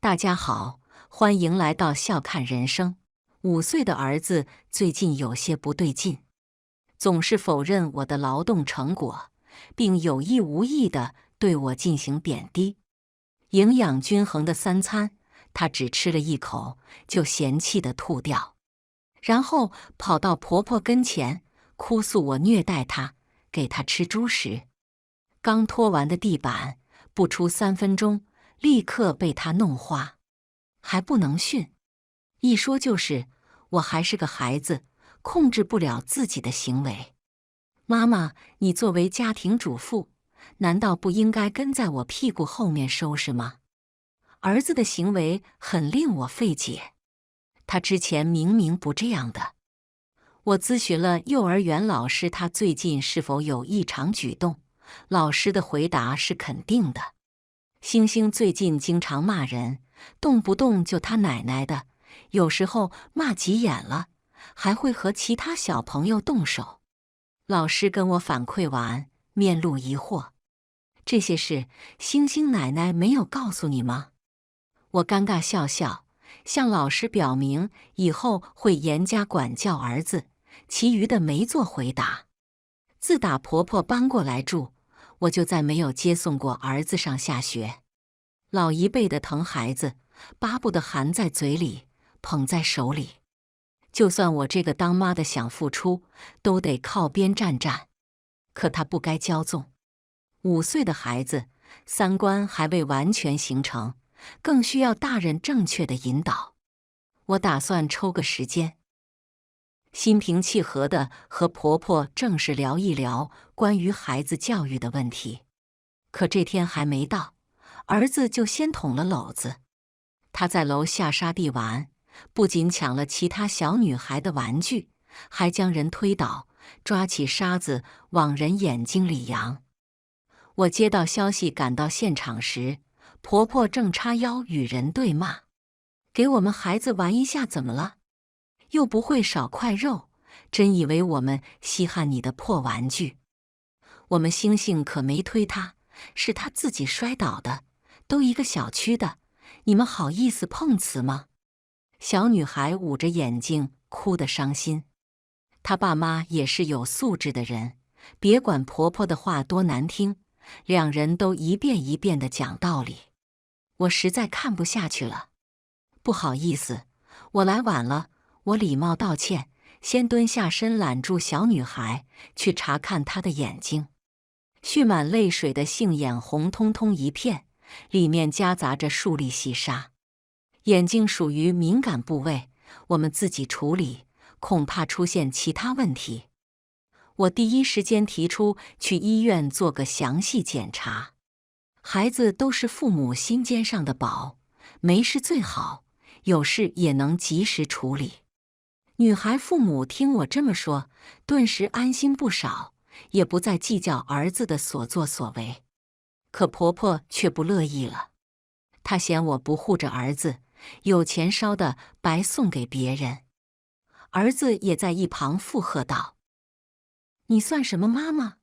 大家好，欢迎来到笑看人生。5岁的儿子最近有些不对劲，总是否认我的劳动成果，并有意无意地对我进行贬低。营养均衡的3餐，他只吃了1口就嫌弃地吐掉，然后跑到婆婆跟前哭诉我虐待她，给她吃猪食。刚拖完的地板，不出3分钟，立刻被他弄花，还不能训。一说就是，我还是个孩子，控制不了自己的行为。妈妈，你作为家庭主妇，难道不应该跟在我屁股后面收拾吗？儿子的行为很令我费解，他之前明明不这样的。我咨询了幼儿园老师，他最近是否有异常举动，老师的回答是肯定的。星星最近经常骂人，动不动就他奶奶的，有时候骂急眼了，还会和其他小朋友动手。老师跟我反馈完，面露疑惑：这些事星星奶奶没有告诉你吗？我尴尬笑笑，向老师表明以后会严加管教儿子，其余的没做回答。自打婆婆搬过来住，我就再没有接送过儿子上下学。老一辈的疼孩子，巴不得含在嘴里，捧在手里。就算我这个当妈的想付出，都得靠边站站。可他不该骄纵。5岁的孩子，3观还未完全形成，更需要大人正确的引导。我打算抽个时间，心平气和地和婆婆正式聊一聊关于孩子教育的问题。可这天还没到，儿子就先捅了篓子。他在楼下沙地玩，不仅抢了其他小女孩的玩具，还将人推倒，抓起沙子往人眼睛里扬。我接到消息赶到现场时，婆婆正叉腰与人对骂：给我们孩子玩一下怎么了？又不会少块肉，真以为我们稀罕你的破玩具？我们星星可没推他，是他自己摔倒的，都一个小区的，你们好意思碰瓷吗？小女孩捂着眼睛哭得伤心。她爸妈也是有素质的人，别管婆婆的话多难听，两人都一遍一遍地讲道理。我实在看不下去了，不好意思，我来晚了。我礼貌道歉，先蹲下身揽住小女孩，去查看她的眼睛。蓄满泪水的杏眼红彤彤一片，里面夹杂着数粒细沙。眼睛属于敏感部位，我们自己处理，恐怕出现其他问题。我第一时间提出去医院做个详细检查。孩子都是父母心尖上的宝，没事最好，有事也能及时处理。女孩父母听我这么说，顿时安心不少，也不再计较儿子的所作所为。可婆婆却不乐意了，她嫌我不护着儿子，有钱烧的白送给别人。儿子也在一旁附和道：你算什么妈妈？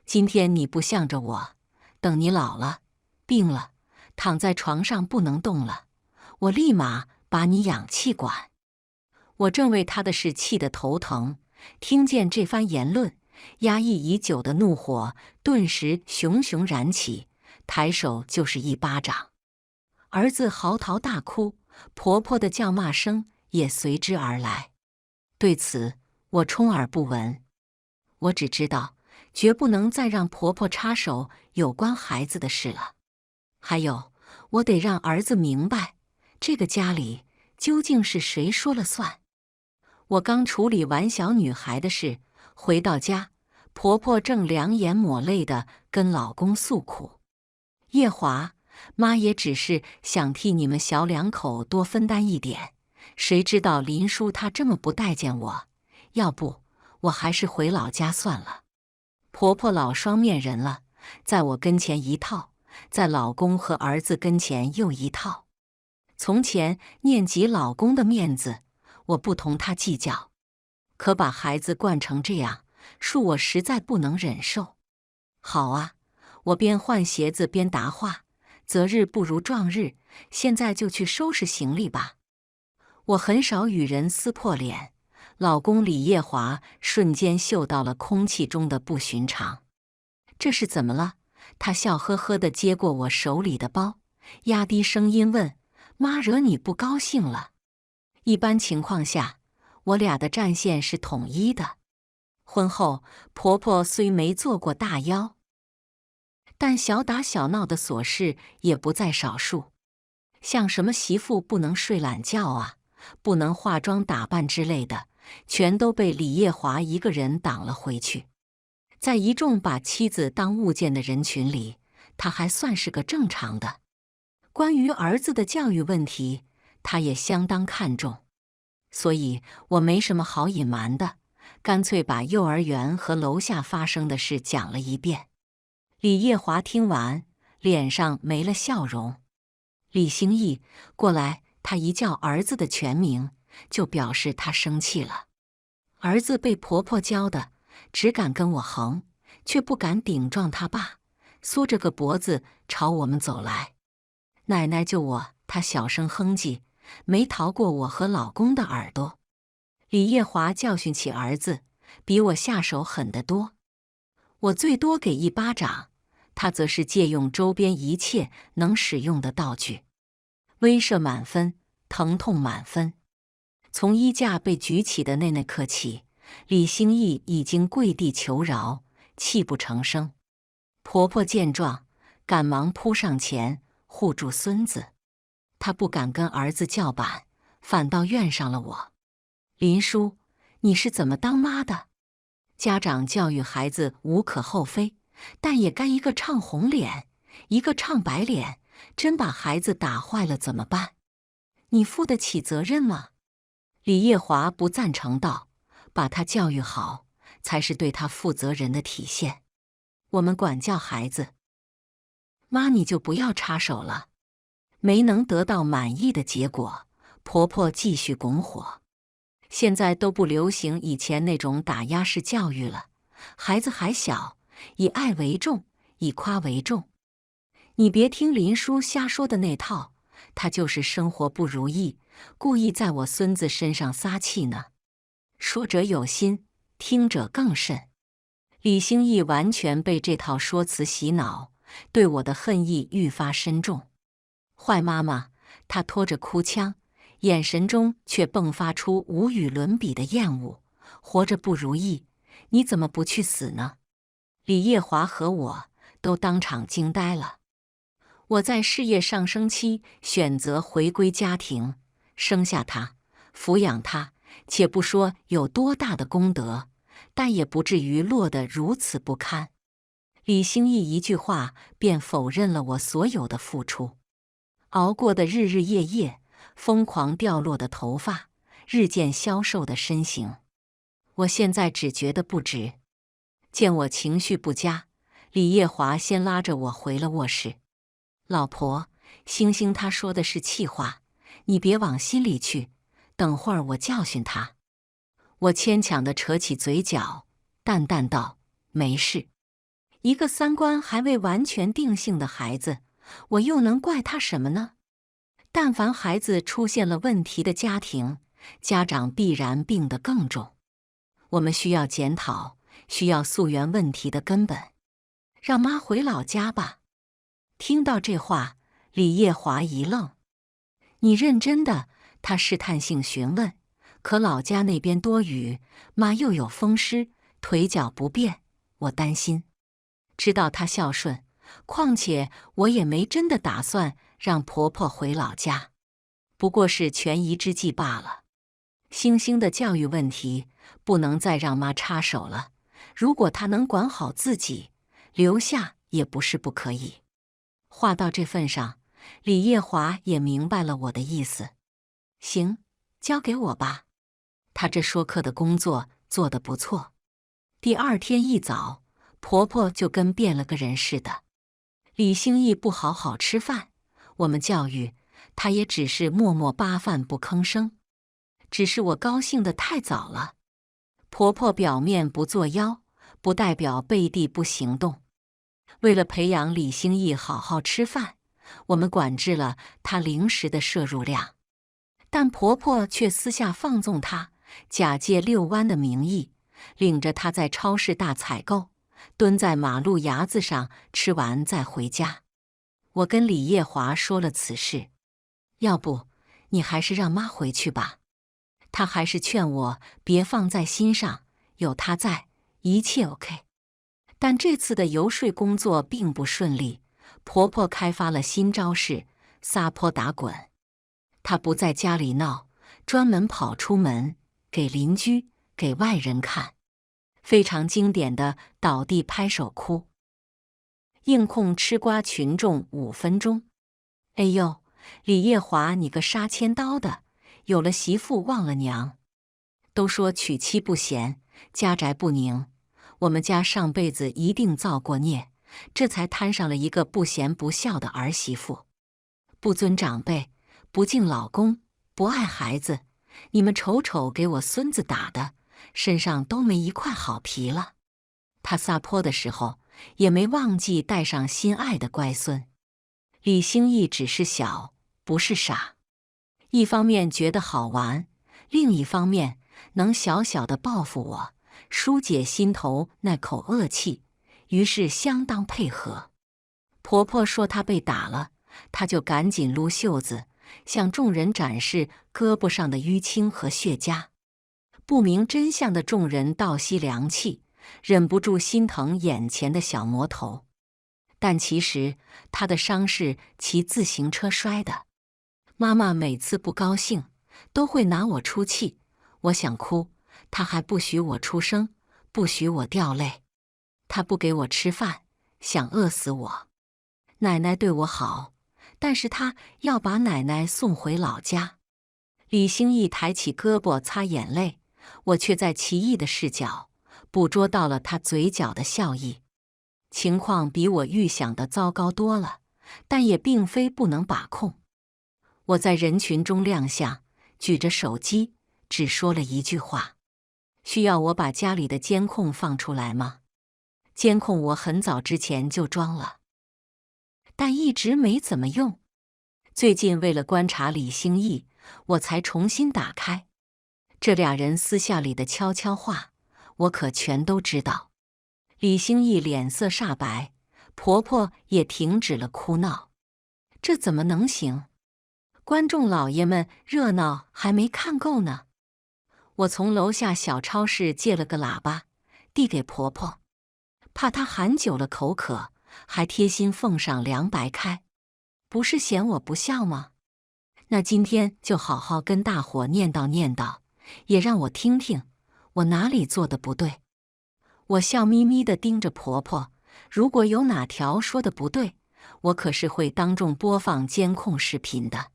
今天你不向着我，等你老了，病了，躺在床上不能动了，我立马把你养气管。我正为他的事气得头疼，听见这番言论，压抑已久的怒火顿时熊熊燃起，抬手就是一巴掌。儿子嚎啕大哭，婆婆的叫骂声也随之而来。对此，我充耳不闻。我只知道，绝不能再让婆婆插手有关孩子的事了。还有，我得让儿子明白，这个家里究竟是谁说了算。我刚处理完小女孩的事，回到家，婆婆正两眼抹泪地跟老公诉苦：叶华，妈也只是想替你们小2口多分担一点，谁知道林叔他这么不待见我，要不我还是回老家算了。婆婆老双面人了，在我跟前一套，在老公和儿子跟前又一套。从前念及老公的面子，我不同他计较，可把孩子惯成这样，恕我实在不能忍受。好啊，我边换鞋子边答话，择日不如撞日，现在就去收拾行李吧。我很少与人撕破脸，老公李业华瞬间嗅到了空气中的不寻常。这是怎么了？他笑呵呵地接过我手里的包，压低声音问：“妈惹你不高兴了？”一般情况下，我俩的战线是统一的。婚后，婆婆虽没做过大妖，但小打小闹的琐事也不在少数，像什么媳妇不能睡懒觉啊，不能化妆打扮之类的，全都被李业华一个人挡了回去。在一众把妻子当物件的人群里，他还算是个正常的。关于儿子的教育问题，他也相当看重，所以我没什么好隐瞒的，干脆把幼儿园和楼下发生的事讲了一遍。李业华听完，脸上没了笑容。李兴义，过来！他一叫儿子的全名，就表示他生气了。儿子被婆婆教的，只敢跟我横，却不敢顶撞他爸，缩着个脖子朝我们走来。奶奶救我！他小声哼唧，没逃过我和老公的耳朵。李业华教训起儿子，比我下手狠得多。我最多给一巴掌，他则是借用周边一切能使用的道具，威慑满分，疼痛满分。从衣架被举起的那刻起，李兴义已经跪地求饶，泣不成声。婆婆见状，赶忙扑上前护住孙子，她不敢跟儿子叫板，反倒怨上了我。林叔，你是怎么当妈的？家长教育孩子无可厚非，但也该一个唱红脸，一个唱白脸，真把孩子打坏了怎么办？你负得起责任吗？李业华不赞成道：“把他教育好，才是对他负责人的体现。我们管教孩子，妈你就不要插手了。”没能得到满意的结果，婆婆继续拱火。现在都不流行以前那种打压式教育了，孩子还小，以爱为重，以夸为重。你别听林叔瞎说的那套，他就是生活不如意，故意在我孙子身上撒气呢。说者有心，听者更甚。李兴义完全被这套说辞洗脑，对我的恨意愈发深重。坏妈妈，他拖着哭腔，眼神中却迸发出无与伦比的厌恶。活着不如意，你怎么不去死呢？李业华和我都当场惊呆了。我在事业上升期选择回归家庭，生下他，抚养他，且不说有多大的功德，但也不至于落得如此不堪。李兴义一句话便否认了我所有的付出，熬过的日日夜夜，疯狂掉落的头发，日渐消瘦的身形，我现在只觉得不值。见我情绪不佳，李业华先拉着我回了卧室。老婆，星星他说的是气话，你别往心里去，等会儿我教训他。我牵强地扯起嘴角，淡淡道：“没事。”一个三观还未完全定性的孩子，我又能怪他什么呢？但凡孩子出现了问题的家庭，家长必然病得更重。我们需要检讨，需要溯源问题的根本。让妈回老家吧。听到这话，李业华一愣。你认真的？他试探性询问。可老家那边多雨，妈又有风湿，腿脚不便，我担心。知道他孝顺，况且我也没真的打算让婆婆回老家，不过是权宜之计罢了。星星的教育问题不能再让妈插手了，如果她能管好自己，留下也不是不可以。话到这份上，李业华也明白了我的意思。行，交给我吧。他这说客的工作做得不错。第二天一早，婆婆就跟变了个人似的。李兴义不好好吃饭，我们教育他也只是默默扒饭不吭声。只是我高兴得太早了。婆婆表面不作妖，不代表背地不行动。为了培养李兴义好好吃饭，我们管制了她零食的摄入量，但婆婆却私下放纵她，假借遛弯的名义，领着她在超市大采购，蹲在马路牙子上吃完再回家。我跟李叶华说了此事，要不你还是让妈回去吧。她还是劝我别放在心上，有她在，一切 OK。但这次的游说工作并不顺利，婆婆开发了新招式，撒泼打滚。她不在家里闹，专门跑出门，给邻居、给外人看，非常经典的倒地拍手哭。硬控吃瓜群众5分钟。哎呦，李叶华，你个杀千刀的，有了媳妇忘了娘。都说娶妻不贤，家宅不宁。我们家上辈子一定造过孽，这才摊上了一个不贤不孝的儿媳妇，不尊长辈，不敬老公，不爱孩子。你们瞅瞅给我孙子打的，身上都没一块好皮了。他撒泼的时候，也没忘记带上心爱的乖孙。李兴义只是小，不是傻。一方面觉得好玩，另一方面能小小的报复我，疏解心头那口恶气，于是相当配合。婆婆说她被打了，她就赶紧撸袖子，向众人展示胳膊上的淤青和血痂。不明真相的众人倒吸凉气，忍不住心疼眼前的小魔头。但其实她的伤是骑自行车摔的。妈妈每次不高兴，都会拿我出气。我想哭，她还不许我出声，不许我掉泪。她不给我吃饭，想饿死我。奶奶对我好，但是她要把奶奶送回老家。李兴义抬起胳膊擦眼泪，我却在奇异的视角捕捉到了他嘴角的笑意。情况比我预想的糟糕多了，但也并非不能把控。我在人群中亮相，举着手机，只说了一句话：需要我把家里的监控放出来吗？监控我很早之前就装了，但一直没怎么用。最近为了观察李兴义，我才重新打开。这俩人私下里的悄悄话，我可全都知道。李兴义脸色煞白，婆婆也停止了哭闹。这怎么能行？观众老爷们热闹还没看够呢。我从楼下小超市借了个喇叭，递给婆婆，怕她喊久了口渴，还贴心奉上凉白开。不是嫌我不孝吗？那今天就好好跟大伙念叨念叨，也让我听听我哪里做的不对。我笑眯眯地盯着婆婆，如果有哪条说的不对，我可是会当众播放监控视频的。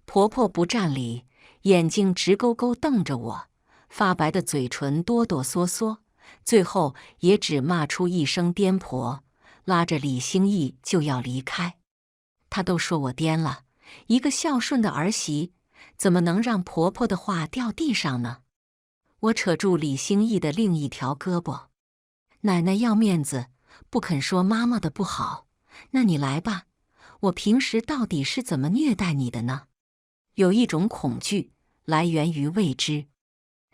婆婆不占理，眼睛直勾勾瞪着我，发白的嘴唇哆哆嗦嗦，最后也只骂出一声颠婆，拉着李兴义就要离开。她都说我颠了，一个孝顺的儿媳，怎么能让婆婆的话掉地上呢？我扯住李兴义的另一条胳膊，奶奶要面子，不肯说妈妈的不好，那你来吧，我平时到底是怎么虐待你的呢？有一种恐惧来源于未知。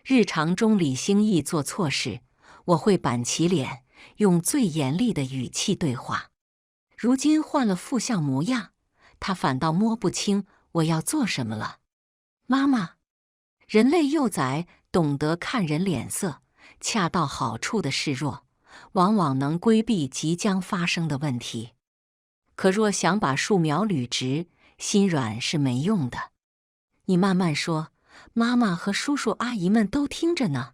日常中李兴义做错事，我会板起脸，用最严厉的语气对话。如今换了负向模样，他反倒摸不清我要做什么了。妈妈，人类幼崽懂得看人脸色，恰到好处的示弱，往往能规避即将发生的问题。可若想把树苗捋直，心软是没用的。你慢慢说，妈妈和叔叔阿姨们都听着呢。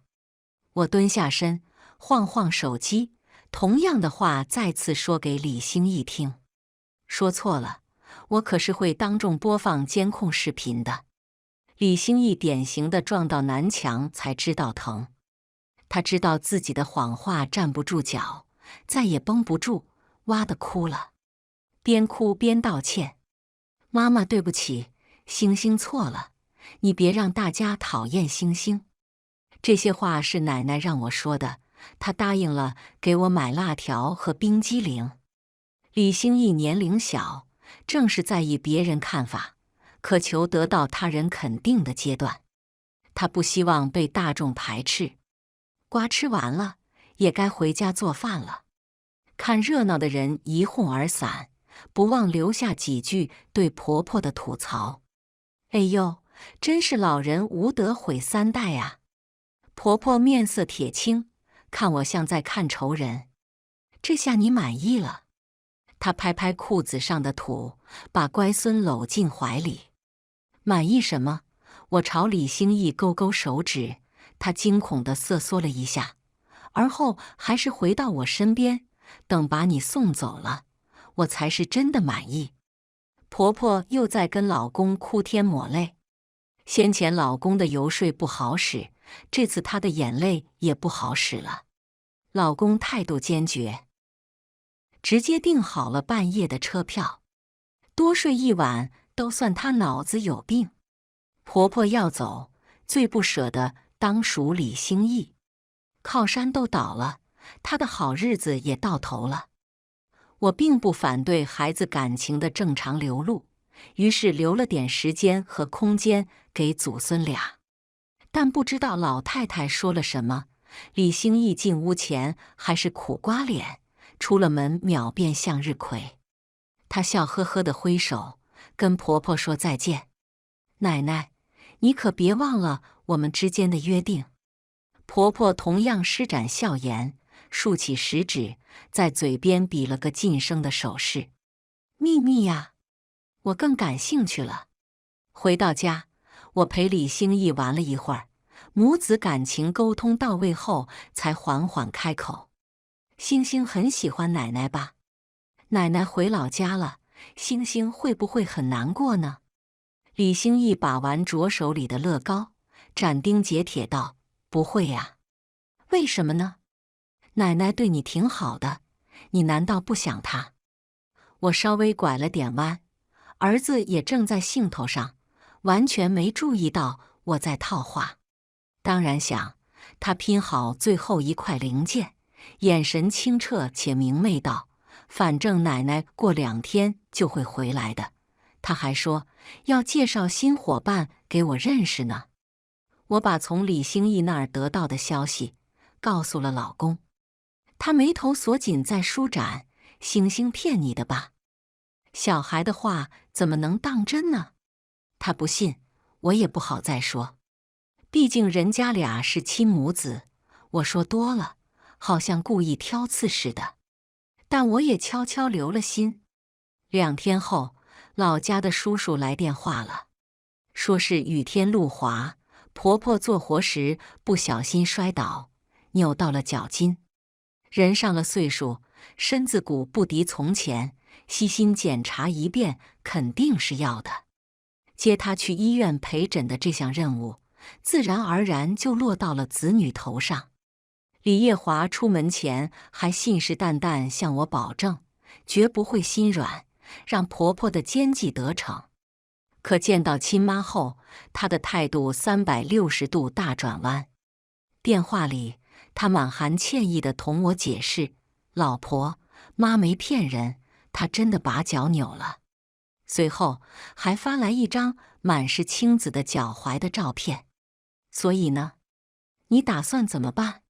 我蹲下身，晃晃手机，同样的话再次说给李兴义听。说错了，我可是会当众播放监控视频的。李兴义典型的撞到南墙才知道疼，他知道自己的谎话站不住脚，再也绷不住，哇的哭了，边哭边道歉：妈妈对不起，星星错了，你别让大家讨厌星星。这些话是奶奶让我说的，她答应了给我买辣条和冰激凌。李兴义年龄小，正是在意别人看法，渴求得到他人肯定的阶段。她不希望被大众排斥。瓜吃完了，也该回家做饭了。看热闹的人一哄而散，不忘留下几句对婆婆的吐槽。哎呦，真是老人无德毁三代啊！婆婆面色铁青，看我像在看仇人。这下你满意了？她拍拍裤子上的土，把乖孙搂进怀里。满意什么？我朝李兴义勾勾手指，他惊恐地瑟缩了一下，而后还是回到我身边。等把你送走了，我才是真的满意。婆婆又在跟老公哭天抹泪。先前老公的游说不好使，这次她的眼泪也不好使了。老公态度坚决，直接订好了半夜的车票，多睡一晚都算她脑子有病。婆婆要走，最不舍的当属李兴义。靠山都倒了，他的好日子也到头了。我并不反对孩子感情的正常流露，于是留了点时间和空间给祖孙俩。但不知道老太太说了什么，李兴义进屋前还是苦瓜脸，出了门秒变向日葵。她笑呵呵地挥手，跟婆婆说再见。奶奶，你可别忘了我们之间的约定。婆婆同样施展笑颜，竖起食指，在嘴边比了个噤声的手势。秘密呀，我更感兴趣了。回到家，我陪李兴义玩了一会儿，母子感情沟通到位后，才缓缓开口：“星星很喜欢奶奶吧？奶奶回老家了，星星会不会很难过呢？”李兴义把玩着手里的乐高，斩钉截铁道：“不会呀。为什么呢？奶奶对你挺好的，你难道不想她？”我稍微拐了点弯，儿子也正在兴头上，完全没注意到我在套话。当然想，他拼好最后一块零件，眼神清澈且明媚道：“反正奶奶过2天就会回来的。他还说要介绍新伙伴给我认识呢。”我把从李兴义那儿得到的消息告诉了老公，他眉头锁紧在舒展：“星星骗你的吧？小孩的话怎么能当真呢？”他不信，我也不好再说，毕竟人家俩是亲母子，我说多了，好像故意挑刺似的。但我也悄悄留了心。2天后，老家的叔叔来电话了，说是雨天路滑，婆婆做活时不小心摔倒，扭到了脚筋。人上了岁数，身子骨不敌从前，细心检查一遍肯定是要的。接她去医院陪诊的这项任务，自然而然就落到了子女头上。李业华出门前还信誓旦旦向我保证，绝不会心软，让婆婆的奸计得逞。可见到亲妈后，她的态度360度大转弯。电话里，她满含歉意地同我解释：“老婆，妈没骗人，她真的把脚扭了。”随后还发来一张满是青紫的脚踝的照片。所以呢，你打算怎么办？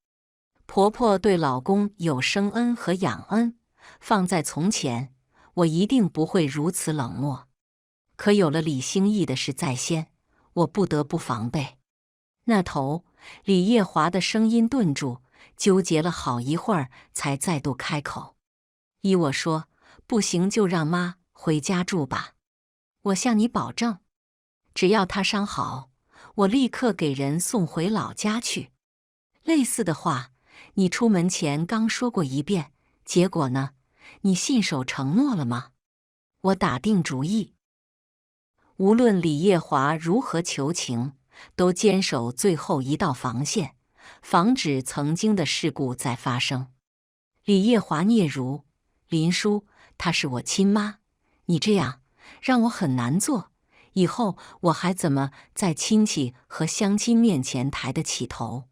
婆婆对老公有生恩和养恩，放在从前，我一定不会如此冷漠。可有了李兴义的事在先，我不得不防备。那头，李业华的声音顿住，纠结了好一会儿，才再度开口：“依我说，不行就让妈回家住吧。我向你保证，只要她伤好，我立刻给人送回老家去。类似的话，你出门前刚说过一遍，结果呢？你信守承诺了吗？”我打定主意，无论李业华如何求情，都坚守最后一道防线，防止曾经的事故再发生。李业华嗫嚅：“林叔，她是我亲妈，你这样让我很难做，以后我还怎么在亲戚和乡亲面前抬得起头？”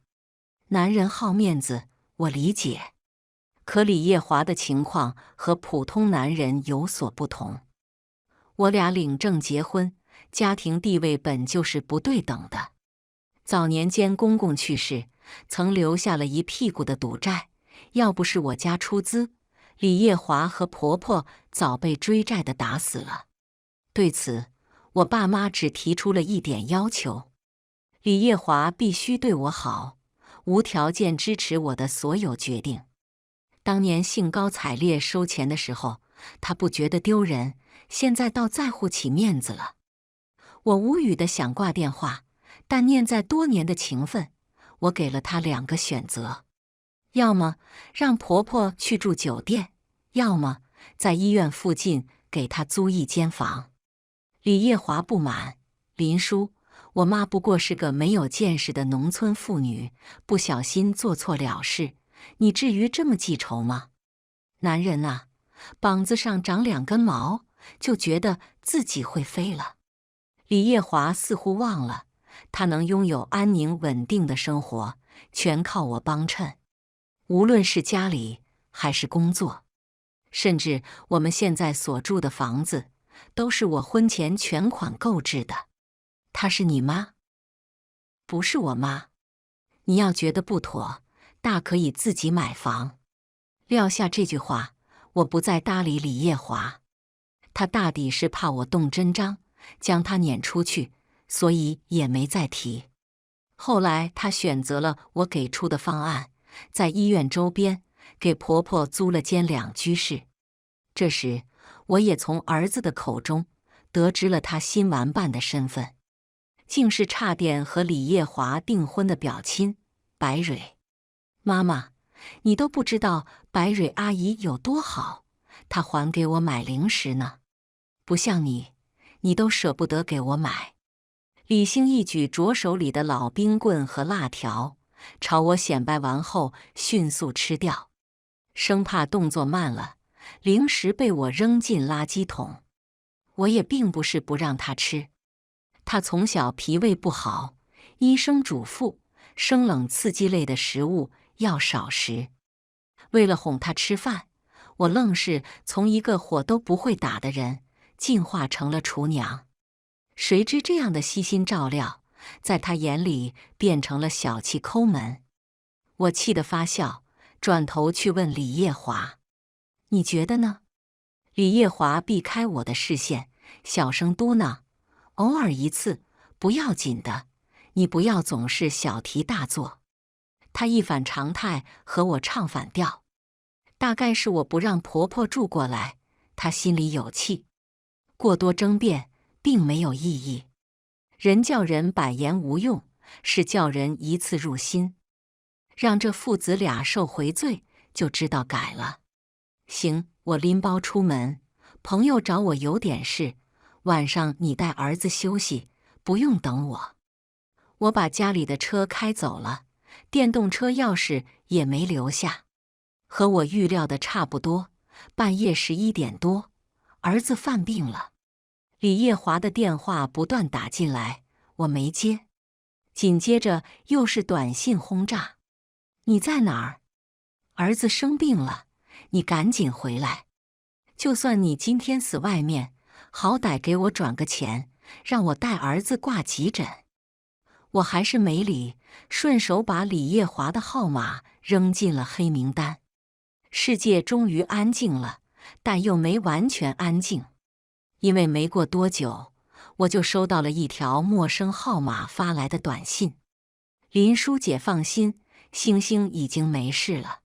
男人好面子，我理解。可李业华的情况和普通男人有所不同。我俩领证结婚，家庭地位本就是不对等的。早年间公公去世，曾留下了一屁股的赌债，要不是我家出资，李叶华和婆婆早被追债的打死了。对此，我爸妈只提出了一点要求：李叶华必须对我好，无条件支持我的所有决定。当年兴高采烈收钱的时候，他不觉得丢人，现在倒在乎起面子了。我无语的想挂电话，但念在多年的情分，我给了他2个选择：要么让婆婆去住酒店，要么在医院附近给她租一间房。李叶华不满：林叔，我妈不过是个没有见识的农村妇女，不小心做错了事，你至于这么记仇吗？男人啊，膀子上长2根毛，就觉得自己会飞了。李叶华似乎忘了，他能拥有安宁稳定的生活，全靠我帮衬。无论是家里还是工作，甚至我们现在所住的房子，都是我婚前全款购置的。她是你妈？不是我妈。你要觉得不妥，大可以自己买房。撂下这句话，我不再搭理李叶华。他大抵是怕我动真章，将他撵出去，所以也没再提。后来他选择了我给出的方案，在医院周边给婆婆租了间2居室。这时，我也从儿子的口中得知了他新玩伴的身份，竟是差点和李叶华订婚的表亲白蕊。妈妈，你都不知道白蕊阿姨有多好，她还给我买零食呢。不像你，你都舍不得给我买。李兴一举着手里的老冰棍和辣条，朝我显摆完后迅速吃掉，生怕动作慢了，零食被我扔进垃圾桶。我也并不是不让他吃，他从小脾胃不好，医生嘱咐生冷刺激类的食物要少食。为了哄他吃饭，我愣是从一个火都不会打的人进化成了厨娘。谁知这样的悉心照料，在他眼里变成了小气抠门。我气得发笑，转头去问李叶华：“你觉得呢？”李叶华避开我的视线，小声嘟囔：“偶尔一次，不要紧的，你不要总是小题大做。”他一反常态和我唱反调，大概是我不让婆婆住过来，他心里有气。过多争辩并没有意义，人叫人百言无用，是叫人一次入心。让这父子俩受回罪，就知道改了。行，我拎包出门，朋友找我有点事，晚上你带儿子休息，不用等我。我把家里的车开走了，电动车钥匙也没留下。和我预料的差不多，半夜11点多，儿子犯病了。李叶华的电话不断打进来，我没接。紧接着又是短信轰炸：“你在哪儿？儿子生病了，你赶紧回来。就算你今天死外面，好歹给我转个钱，让我带儿子挂急诊。”我还是没理，顺手把李叶华的号码扔进了黑名单。世界终于安静了，但又没完全安静，因为没过多久，我就收到了一条陌生号码发来的短信：“林叔姐放心，星星已经没事了。”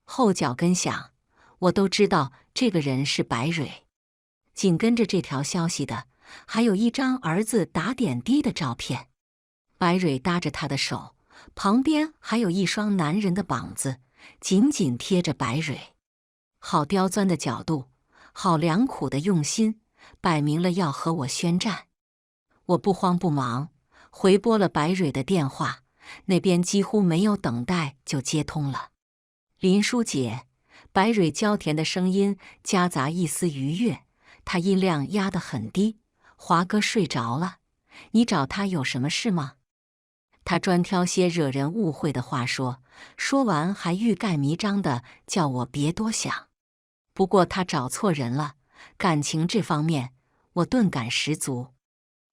后脚跟响，我都知道这个人是白蕊。紧跟着这条消息的，还有一张儿子打点滴的照片。白蕊搭着他的手，旁边还有一双男人的膀子，紧紧贴着白蕊。好刁钻的角度，好良苦的用心，摆明了要和我宣战。我不慌不忙，回拨了白蕊的电话，那边几乎没有等待就接通了。林叔姐，白蕊娇甜的声音夹杂一丝愉悦，她音量压得很低。华哥睡着了，你找他有什么事吗？他专挑些惹人误会的话说，说完还欲盖弥彰的叫我别多想。不过他找错人了，感情这方面我顿感十足。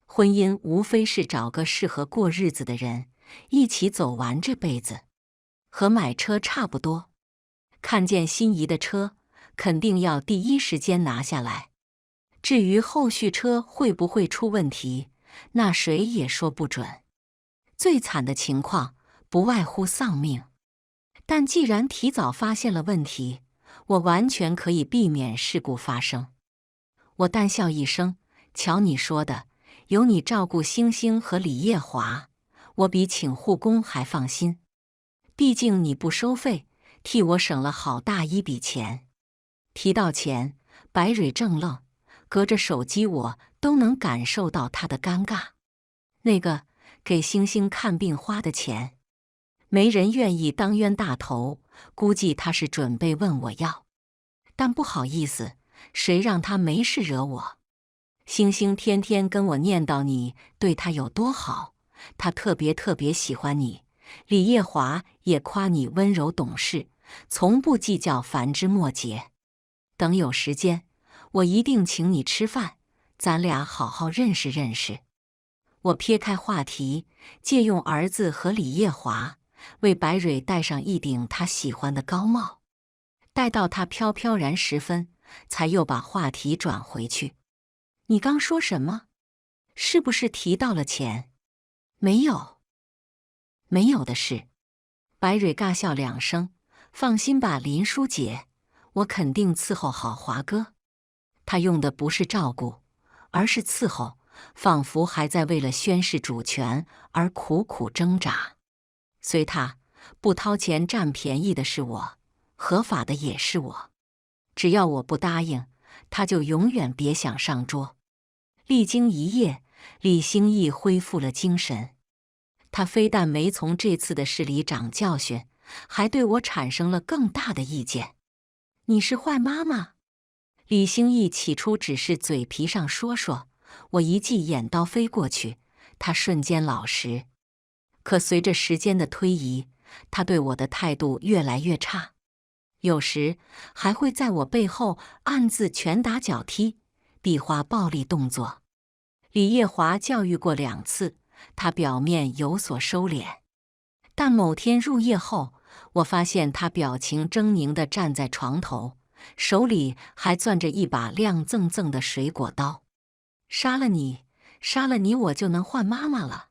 婚姻无非是找个适合过日子的人，一起走完这辈子，和买车差不多。看见心仪的车，肯定要第一时间拿下来。至于后续车会不会出问题，那谁也说不准。最惨的情况不外乎丧命。但既然提早发现了问题，我完全可以避免事故发生。我淡笑一声，瞧你说的，有你照顾星星和李叶华，我比请护工还放心。毕竟你不收费，替我省了好大一笔钱。提到钱，白蕊怔愣，隔着手机我都能感受到他的尴尬。那个给星星看病花的钱，没人愿意当冤大头，估计他是准备问我要。但不好意思，谁让他没事惹我？星星天天跟我念叨你对他有多好，他特别喜欢你。李叶华也夸你温柔懂事，从不计较繁枝末节。等有时间，我一定请你吃饭，咱俩好好认识认识。我撇开话题，借用儿子和李叶华，为白蕊戴上一顶她喜欢的高帽。待到她飘飘然时分，才又把话题转回去。你刚说什么？是不是提到了钱？没有，没有的事。白蕊尬笑两声，放心吧，林叔姐，我肯定伺候好华哥。他用的不是照顾，而是伺候，仿佛还在为了宣示主权而苦苦挣扎。随他，不掏钱占便宜的是我，合法的也是我。只要我不答应，他就永远别想上桌。历经一夜，李兴义恢复了精神。他非但没从这次的事里长教训，还对我产生了更大的意见。你是坏妈妈？李兴义起初只是嘴皮上说说，我一记眼刀飞过去，他瞬间老实。可随着时间的推移，他对我的态度越来越差，有时还会在我背后暗自拳打脚踢，比划暴力动作。李叶华教育过2次，他表面有所收敛，但某天入夜后，我发现他表情狰狞地站在床头，手里还攥着一把亮锃锃的水果刀。杀了你，杀了你，我就能换妈妈了。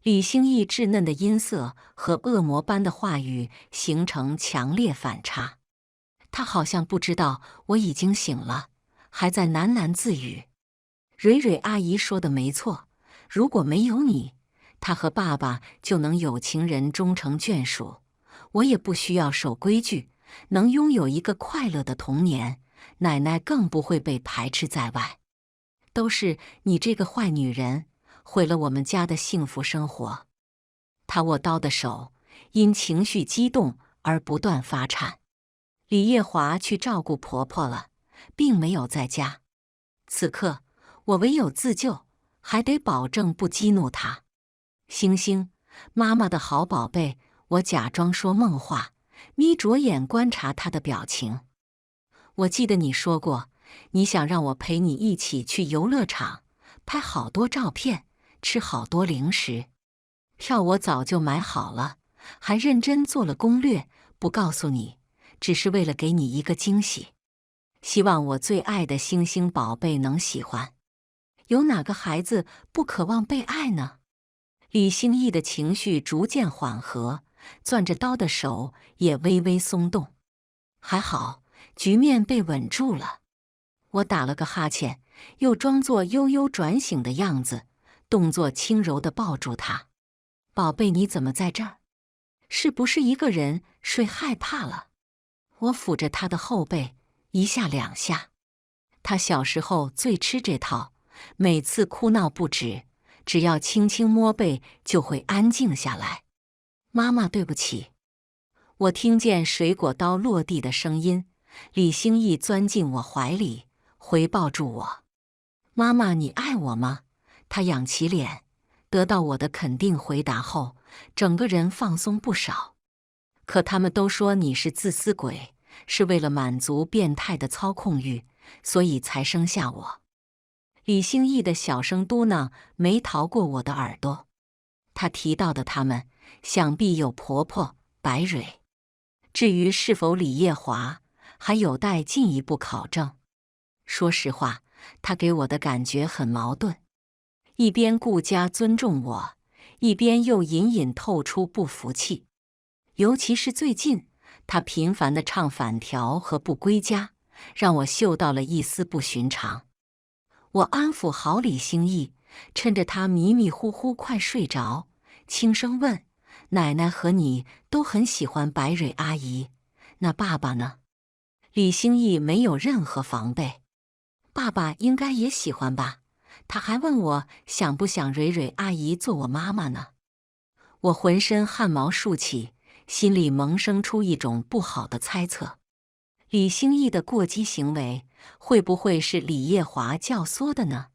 李兴义稚嫩的音色和恶魔般的话语形成强烈反差。他好像不知道我已经醒了，还在喃喃自语。蕊蕊阿姨说的没错，如果没有你，他和爸爸就能有情人终成眷属，我也不需要守规矩，能拥有一个快乐的童年，奶奶更不会被排斥在外。都是你这个坏女人，毁了我们家的幸福生活。他握刀的手因情绪激动而不断发颤。李叶华去照顾婆婆了，并没有在家。此刻我唯有自救，还得保证不激怒她。星星，妈妈的好宝贝，我假装说梦话，眯着眼观察她的表情。我记得你说过，你想让我陪你一起去游乐场，拍好多照片，吃好多零食。票我早就买好了，还认真做了攻略，不告诉你，只是为了给你一个惊喜。希望我最爱的星星宝贝能喜欢。有哪个孩子不渴望被爱呢？李兴义的情绪逐渐缓和，攥着刀的手也微微松动。还好，局面被稳住了。我打了个哈欠，又装作悠悠转醒的样子，动作轻柔地抱住他。宝贝，你怎么在这儿？是不是一个人睡害怕了？我抚着他的后背，一下两下。他小时候最吃这套，每次哭闹不止，只要轻轻摸背就会安静下来。妈妈，对不起。我听见水果刀落地的声音，李兴义钻进我怀里，回抱住我。妈妈，你爱我吗？他仰起脸，得到我的肯定回答后，整个人放松不少。可他们都说你是自私鬼，是为了满足变态的操控欲，所以才生下我。李兴义的小声嘟囔没逃过我的耳朵。他提到的他们，想必有婆婆白蕊。至于是否李叶华，还有待进一步考证。说实话，他给我的感觉很矛盾，一边顾家尊重我，一边又隐隐透出不服气。尤其是最近，他频繁地唱反调和不归家，让我嗅到了一丝不寻常。我安抚好李兴义，趁着他迷迷糊糊快睡着，轻声问：“奶奶和你都很喜欢白蕊阿姨，那爸爸呢？”李兴义没有任何防备：“爸爸应该也喜欢吧？他还问我想不想蕊蕊阿姨做我妈妈呢。”我浑身汗毛竖起，心里萌生出一种不好的猜测：李兴义的过激行为会不会是李叶华教唆的呢？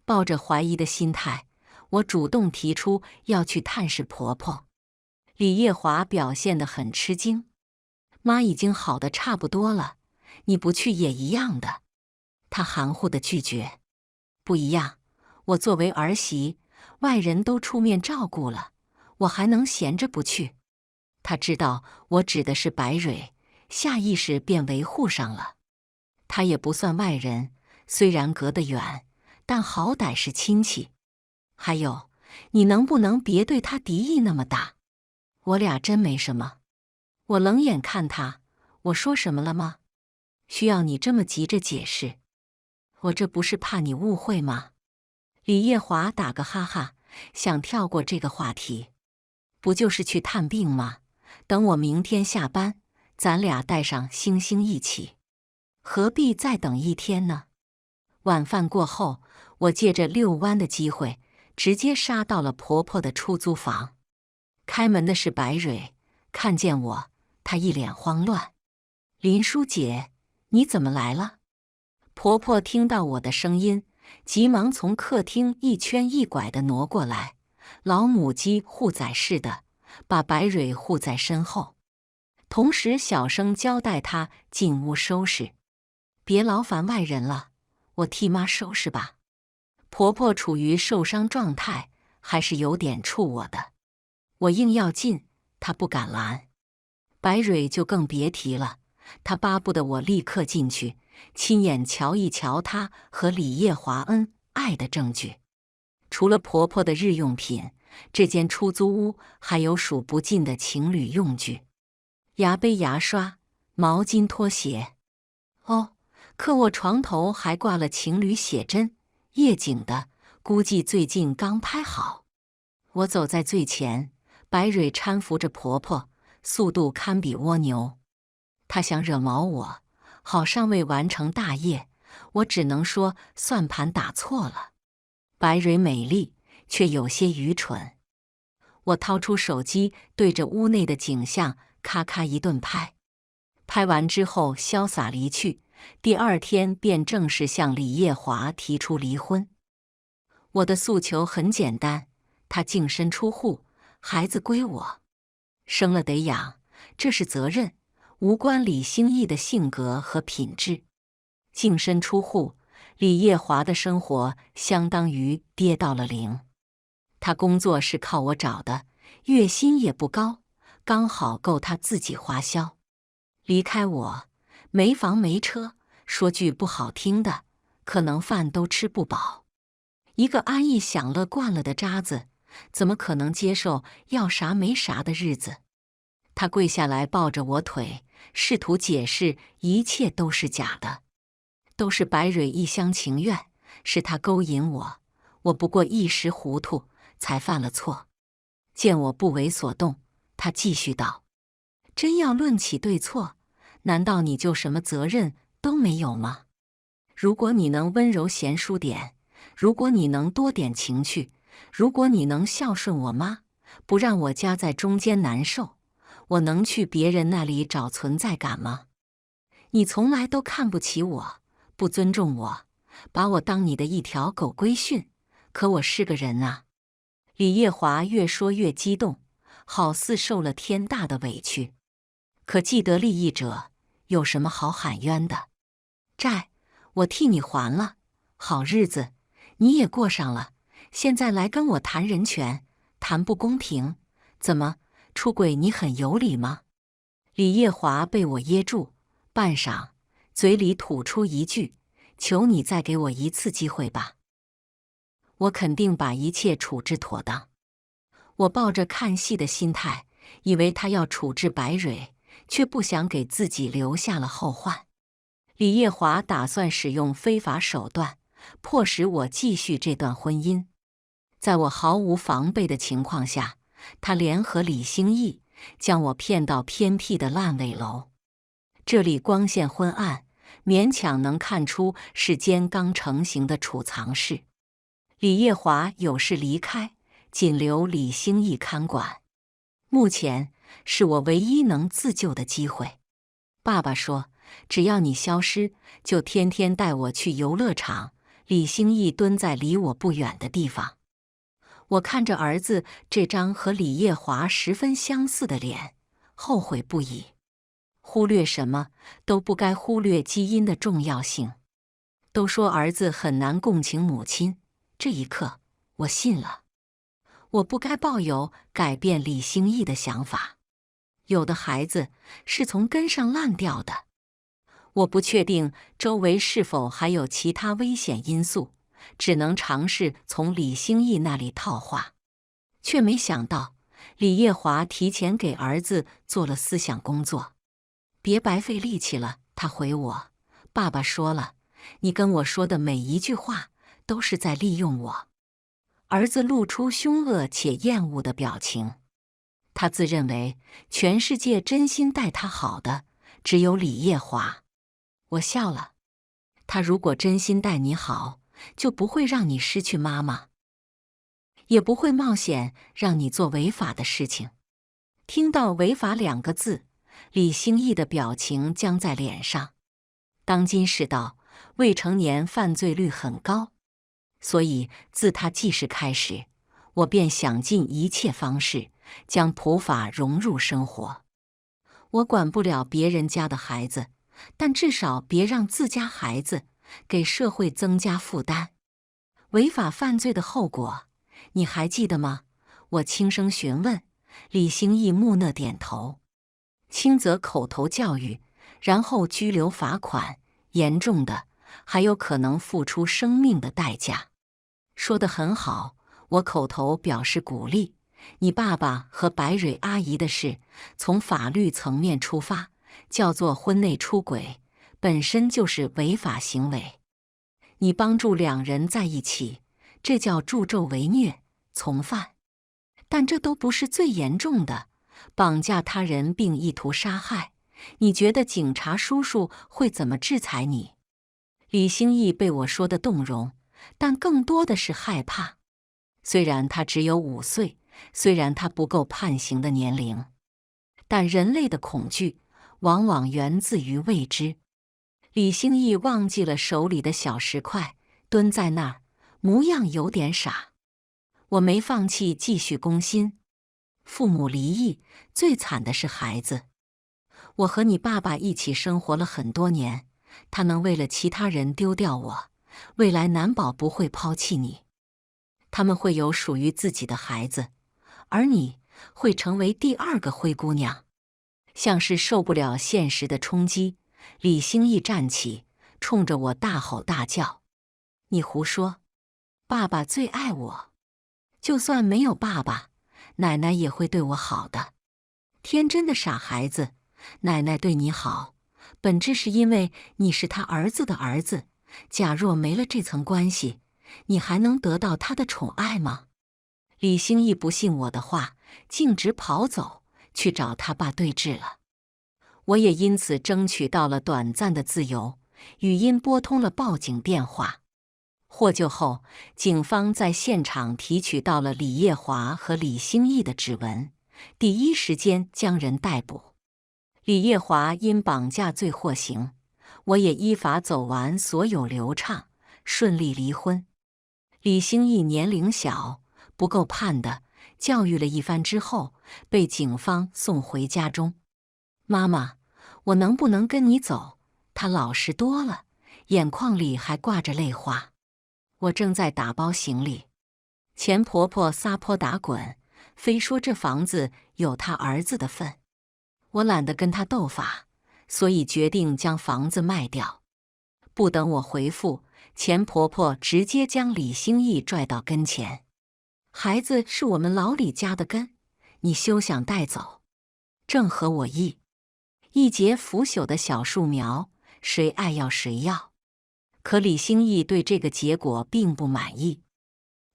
抱着怀疑的心态，我主动提出要去探视婆婆。李叶华表现得很吃惊：“妈已经好得差不多了，你不去也一样的。”她含糊地拒绝：“不一样，我作为儿媳，外人都出面照顾了，我还能闲着不去？”她知道我指的是白蕊，下意识便维护上了。她也不算外人，虽然隔得远，但好歹是亲戚。还有，你能不能别对她敌意那么大？我俩真没什么。我冷眼看她，我说什么了吗？需要你这么急着解释？我这不是怕你误会吗？李叶华打个哈哈，想跳过这个话题。不就是去探病吗？等我明天下班，咱俩带上星星一起。何必再等一天呢？晚饭过后，我借着遛弯的机会，直接杀到了婆婆的出租房。开门的是白蕊，看见我，她一脸慌乱：“林叔姐，你怎么来了？”婆婆听到我的声音，急忙从客厅一圈一拐地挪过来，老母鸡护崽似的，把白蕊护在身后，同时小声交代她进屋收拾。别劳烦外人了，我替妈收拾吧。婆婆处于受伤状态，还是有点怵我的。我硬要进，她不敢拦。白蕊就更别提了，她巴不得我立刻进去，亲眼瞧一瞧她和李叶华恩爱的证据。除了婆婆的日用品，这间出租屋还有数不尽的情侣用具：牙杯、牙刷、毛巾、拖鞋。哦，客卧床头还挂了情侣写真，夜景的，估计最近刚拍好。我走在最前，白蕊搀扶着婆婆，速度堪比蜗牛。她想惹毛我，好尚未完成大业，我只能说算盘打错了。白蕊美丽，却有些愚蠢。我掏出手机，对着屋内的景象咔咔一顿拍。拍完之后潇洒离去，第二天便正式向李叶华提出离婚。我的诉求很简单，他净身出户，孩子归我，生了得养，这是责任，无关李兴义的性格和品质。净身出户，李叶华的生活相当于跌到了零。他工作是靠我找的，月薪也不高，刚好够他自己花销。离开我，没房没车，说句不好听的，可能饭都吃不饱。一个安逸享乐惯了的渣子，怎么可能接受要啥没啥的日子？他跪下来抱着我腿，试图解释一切都是假的，都是白蕊一厢情愿，是他勾引我，我不过一时糊涂，才犯了错。见我不为所动，他继续道：“真要论起对错，难道你就什么责任都没有吗？如果你能温柔贤淑点，如果你能多点情趣，如果你能孝顺我妈，不让我夹在中间难受，我能去别人那里找存在感吗？你从来都看不起我，不尊重我，把我当你的一条狗规训，可我是个人啊。”李叶华越说越激动，好似受了天大的委屈。可既得利益者，有什么好喊冤的？债我替你还了，好日子你也过上了，现在来跟我谈人权，谈不公平？怎么，出轨你很有理吗？”李叶华被我噎住，半晌，嘴里吐出一句：“求你再给我一次机会吧，我肯定把一切处置妥当。”我抱着看戏的心态，以为他要处置白蕊，却不想给自己留下了后患。李叶华打算使用非法手段，迫使我继续这段婚姻。在我毫无防备的情况下，他联合李兴义将我骗到偏僻的烂尾楼。这里光线昏暗，勉强能看出是间刚成型的储藏室。李叶华有事离开，仅留李兴义看管。目前是我唯一能自救的机会。爸爸说，只要你消失，就天天带我去游乐场。李兴义蹲在离我不远的地方。我看着儿子这张和李叶华十分相似的脸，后悔不已。忽略什么都不该忽略基因的重要性。都说儿子很难共情母亲，这一刻我信了。我不该抱有改变李兴义的想法。有的孩子是从根上烂掉的。我不确定周围是否还有其他危险因素，只能尝试从李兴义那里套话，却没想到李叶华提前给儿子做了思想工作。别白费力气了，他回我，爸爸说了，你跟我说的每一句话都是在利用我。儿子露出凶恶且厌恶的表情。他自认为全世界真心待他好的只有李叶华。我笑了。他如果真心待你好，就不会让你失去妈妈，也不会冒险让你做违法的事情。听到违法2个字，李兴义的表情僵在脸上。当今世道，未成年犯罪率很高，所以自他记事开始，我便想尽一切方式将普法融入生活。我管不了别人家的孩子，但至少别让自家孩子给社会增加负担。违法犯罪的后果，你还记得吗？我轻声询问。李兴义木讷点头。轻则口头教育，然后拘留罚款，严重的还有可能付出生命的代价。说得很好，我口头表示鼓励。你爸爸和白蕊阿姨的事，从法律层面出发，叫做婚内出轨，本身就是违法行为。你帮助2人在一起，这叫助纣为虐，从犯。但这都不是最严重的，绑架他人并意图杀害，你觉得警察叔叔会怎么制裁你？李兴义被我说得动容，但更多的是害怕。虽然他只有5岁，虽然他不够判刑的年龄，但人类的恐惧往往源自于未知。李兴义忘记了手里的小石块，蹲在那儿，模样有点傻。我没放弃继续攻心。父母离异，最惨的是孩子。我和你爸爸一起生活了很多年，他能为了其他人丢掉我，未来难保不会抛弃你。他们会有属于自己的孩子，而你会成为第2个灰姑娘。像是受不了现实的冲击，李兴义站起，冲着我大吼大叫：“你胡说！爸爸最爱我，就算没有爸爸，奶奶也会对我好的。天真的傻孩子，奶奶对你好，本质是因为你是他儿子的儿子。假若没了这层关系，你还能得到他的宠爱吗？”李兴义不信我的话，径直跑走，去找他爸对峙了。我也因此争取到了短暂的自由，语音拨通了报警电话。获救后，警方在现场提取到了李叶华和李兴义的指纹，第一时间将人逮捕。李叶华因绑架罪获刑，我也依法走完所有流畅，顺利离婚。李兴义年龄小，不够判的，教育了一番之后，被警方送回家中。妈妈，我能不能跟你走？他老实多了，眼眶里还挂着泪花。我正在打包行李，钱婆婆撒泼打滚，非说这房子有她儿子的份。我懒得跟她斗法，所以决定将房子卖掉。不等我回复，钱婆婆直接将李兴义拽到跟前：“孩子是我们老李家的根，你休想带走，正合我意。一节腐朽的小树苗，谁爱要谁要。”可李兴义对这个结果并不满意，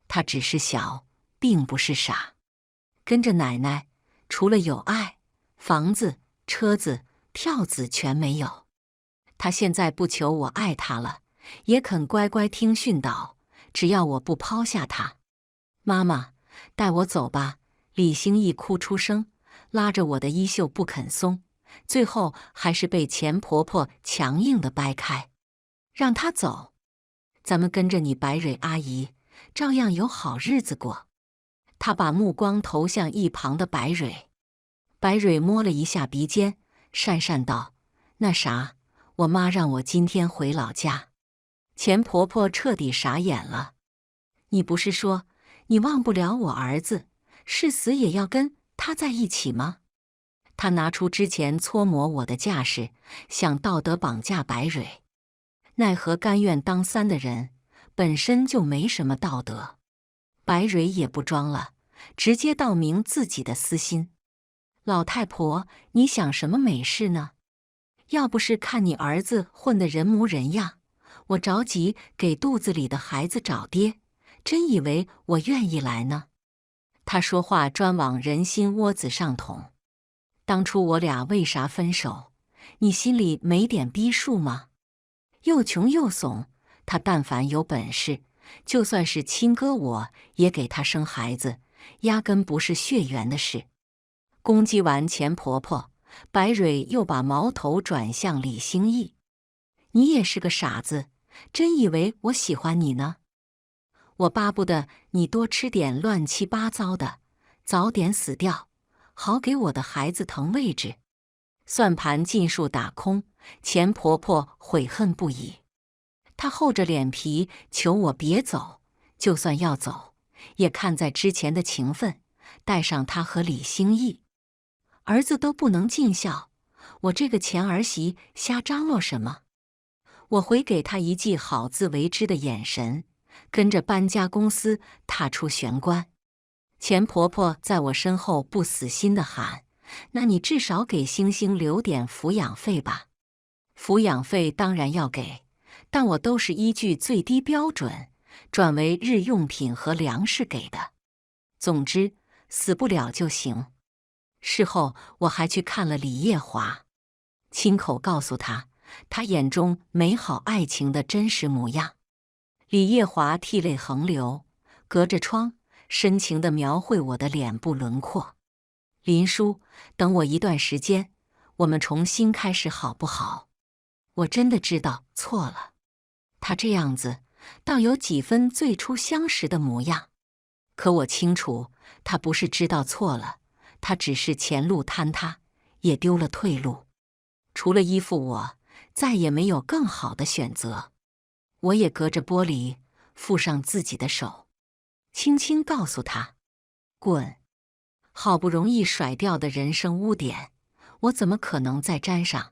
他只是小，并不是傻。跟着奶奶，除了有爱，房子、车子、票子全没有。他现在不求我爱他了，也肯乖乖听训导，只要我不抛下他。妈妈，带我走吧！李兴义哭出声，拉着我的衣袖不肯松，最后还是被钱婆婆强硬地掰开。让他走，咱们跟着你白蕊阿姨，照样有好日子过。他把目光投向一旁的白蕊，白蕊摸了一下鼻尖，讪讪道：“那啥，我妈让我今天回老家。”钱婆婆彻底傻眼了：“你不是说你忘不了我儿子，是死也要跟他在一起吗？”他拿出之前搓磨我的架势，想道德绑架白蕊。奈何甘愿当三的人，本身就没什么道德。白蕊也不装了，直接道明自己的私心：“老太婆，你想什么美事呢？要不是看你儿子混得人模人样，我着急给肚子里的孩子找爹，真以为我愿意来呢？”他说话专往人心窝子上捅。当初我俩为啥分手？你心里没点逼数吗？又穷又怂，他但凡有本事，就算是亲哥我也给他生孩子，压根不是血缘的事。攻击完钱婆婆，白蕊又把矛头转向李兴义：“你也是个傻子，真以为我喜欢你呢？我巴不得你多吃点乱七八糟的，早点死掉，好给我的孩子腾位置。”算盘尽数打空，钱婆婆悔恨不已。她厚着脸皮求我别走，就算要走，也看在之前的情分，带上她和李兴义。儿子都不能尽孝，我这个前儿媳瞎张罗什么？我回给她一记好自为之的眼神，跟着搬家公司踏出玄关。钱婆婆在我身后不死心地喊：“那你至少给星星留点抚养费吧。”抚养费当然要给，但我都是依据最低标准转为日用品和粮食给的。总之，死不了就行。事后我还去看了李叶华，亲口告诉他眼中美好爱情的真实模样。李叶华涕泪横流，隔着窗深情地描绘我的脸部轮廓。林叔，等我一段时间，我们重新开始好不好？我真的知道错了。他这样子，倒有几分最初相识的模样。可我清楚，他不是知道错了，他只是前路坍塌，也丢了退路。除了依附我，再也没有更好的选择。我也隔着玻璃，附上自己的手，轻轻告诉他：“滚！好不容易甩掉的人生污点，我怎么可能再沾上？”